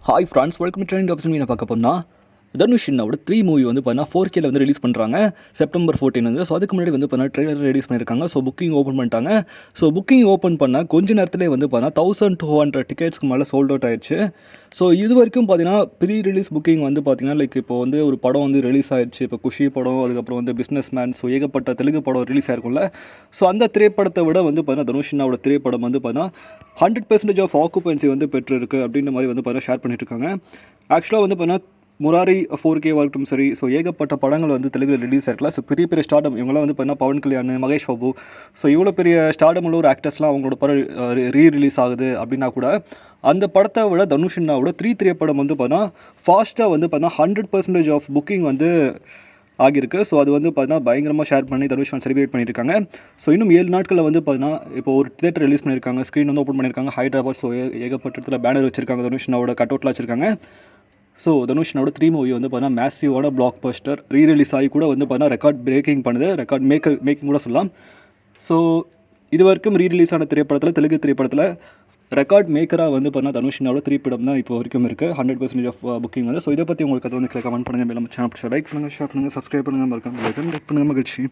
Hi friends, welcome to trend option. மீனை பார்க்க போனால் தனுஷினோட 3 மூவி வந்து பார்த்தீங்கன்னா 4Kல வந்து ரிலீஸ் பண்ணுறாங்க செப்டம்பர் 14 வந்து. ஸோ அதுக்கு முன்னாடி வந்து பார்த்தீங்கன்னா ட்ரெய்லர் ரிலீஸ் பண்ணியிருக்காங்க. ஸோ புக்கிங் ஓப்பன் பண்ணிட்டாங்க. ஸோ புக்கிங் ஓப்பன் பண்ணால் கொஞ்ச நேரத்திலே வந்து பார்த்தீங்கன்னா 1200 டிக்கெட்ஸ்க்கு மேலே சோல்ட் அவுட் ஆயிடுச்சு. ஸோ இது வரைக்கும் பார்த்தீங்கன்னா ப்ரீ ரிலீஸ் புக்கிங் வந்து பார்த்தீங்கன்னா லைக் இப்போ வந்து ஒரு படம் வந்து ரிலீஸ் ஆயிடுச்சு. இப்போ குஷி படம், அதுக்கப்புறம் வந்து பிஸ்னஸ் மேன், ஸோ ஏகப்பட்ட தெலுங்கு படம் ரிலீஸ் ஆயிருக்கும்ல. ஸோ அந்த திரைப்படத்தை விட வந்து பார்த்தீங்கன்னா தனுஷினோட திரைப்படம் வந்து பார்த்தீங்கன்னா 100% ஆஃப் ஆக்குபென்சி வந்து பெற்றிருக்கு அப்படின்ற மாதிரி வந்து பார்த்தீங்கன்னா ஷேர் பண்ணிட்டு இருக்காங்க. ஆக்சுவலாக வந்து பார்த்தீங்கன்னா முராரி 4K இருக்கட்டும் சரி, ஸோ ஏகப்பட்ட படங்கள் வந்து தெலுங்கில் ரிலீஸ் ஆயிருக்கலாம். ஸோ பெரிய பெரிய ஸ்டார்டம் இவங்களாம் வந்து பார்த்தீங்கன்னா பவன் கல்யாண், மகேஷ் பாபு, ஸோ இவ்வளோ பெரிய ஸ்டார்டம் உள்ள ஒரு ஆக்டர்ஸ்லாம் அவங்களோட படம் ரிலீஸ் ஆகுது அப்படின்னா கூட அந்த படத்தை விட தனுஷினாவோட 3 திரைப்படம் வந்து பார்த்தீங்கன்னா ஃபாஸ்ட்டாக வந்து பார்த்தீங்கன்னா 100% ஆஃப் புக்கிங் வந்து ஆகியிருக்கு. ஸோ அது வந்து பார்த்தீங்கன்னா பயங்கரமாக ஷேர் பண்ணி தனுஷ் ஃபேன் செலிப்ரேட் பண்ணியிருக்காங்க. ஸோ இன்னும் 7 நாட்களில் வந்து பார்த்தீங்கன்னா இப்போ ஒரு தியேட்டர் ரிலீஸ் பண்ணியிருக்காங்க, ஸ்க்ரீன் வந்து ஓப்பன் பண்ணியிருக்காங்க ஹைதராபாத். ஸோ ஏகப்பட்ட இடத்துல பேனர் வச்சிருக்காங்க, தனுஷினோட கட் அவுட்லாம் வச்சிருக்காங்க. ஸோ தனுஷினோட 3 மூவி வந்து பார்த்தீங்கன்னா மேசிவான பிளாக் பஸ்டர் ரிலீஸ் ஆகி கூட வந்து பார்த்தீங்கன்னா ரெக்கார்ட் பிரேக்கிங் பண்ணுது, ரெக்கார்ட் மேக்கிங் கூட சொல்லலாம். ஸோ இது வரைக்கும் ரீரிலீஸ் ஆன திரைப்படத்தில், தெலுங்கு திரைப்படத்தில் ரெக்கார்ட் மேக்கராக வந்து பார்த்தீங்கன்னா தனுஷினோட 3 படம் தான் இப்போ வரைக்கும் இருக்குது, 100% ஆஃப் புக்கிங் வந்து. ஸோ இதை பற்றி உங்களுக்கு அதை வந்து கமெண்ட் பண்ணுங்கள், மேலும் சேனல் லைக் பண்ணுங்கள், ஷேர் பண்ணுங்கள், சப்ஸ்கிரைப் பண்ணுங்கள், மறக்காம லைக் பண்ணுங்கள். மகிழ்ச்சி.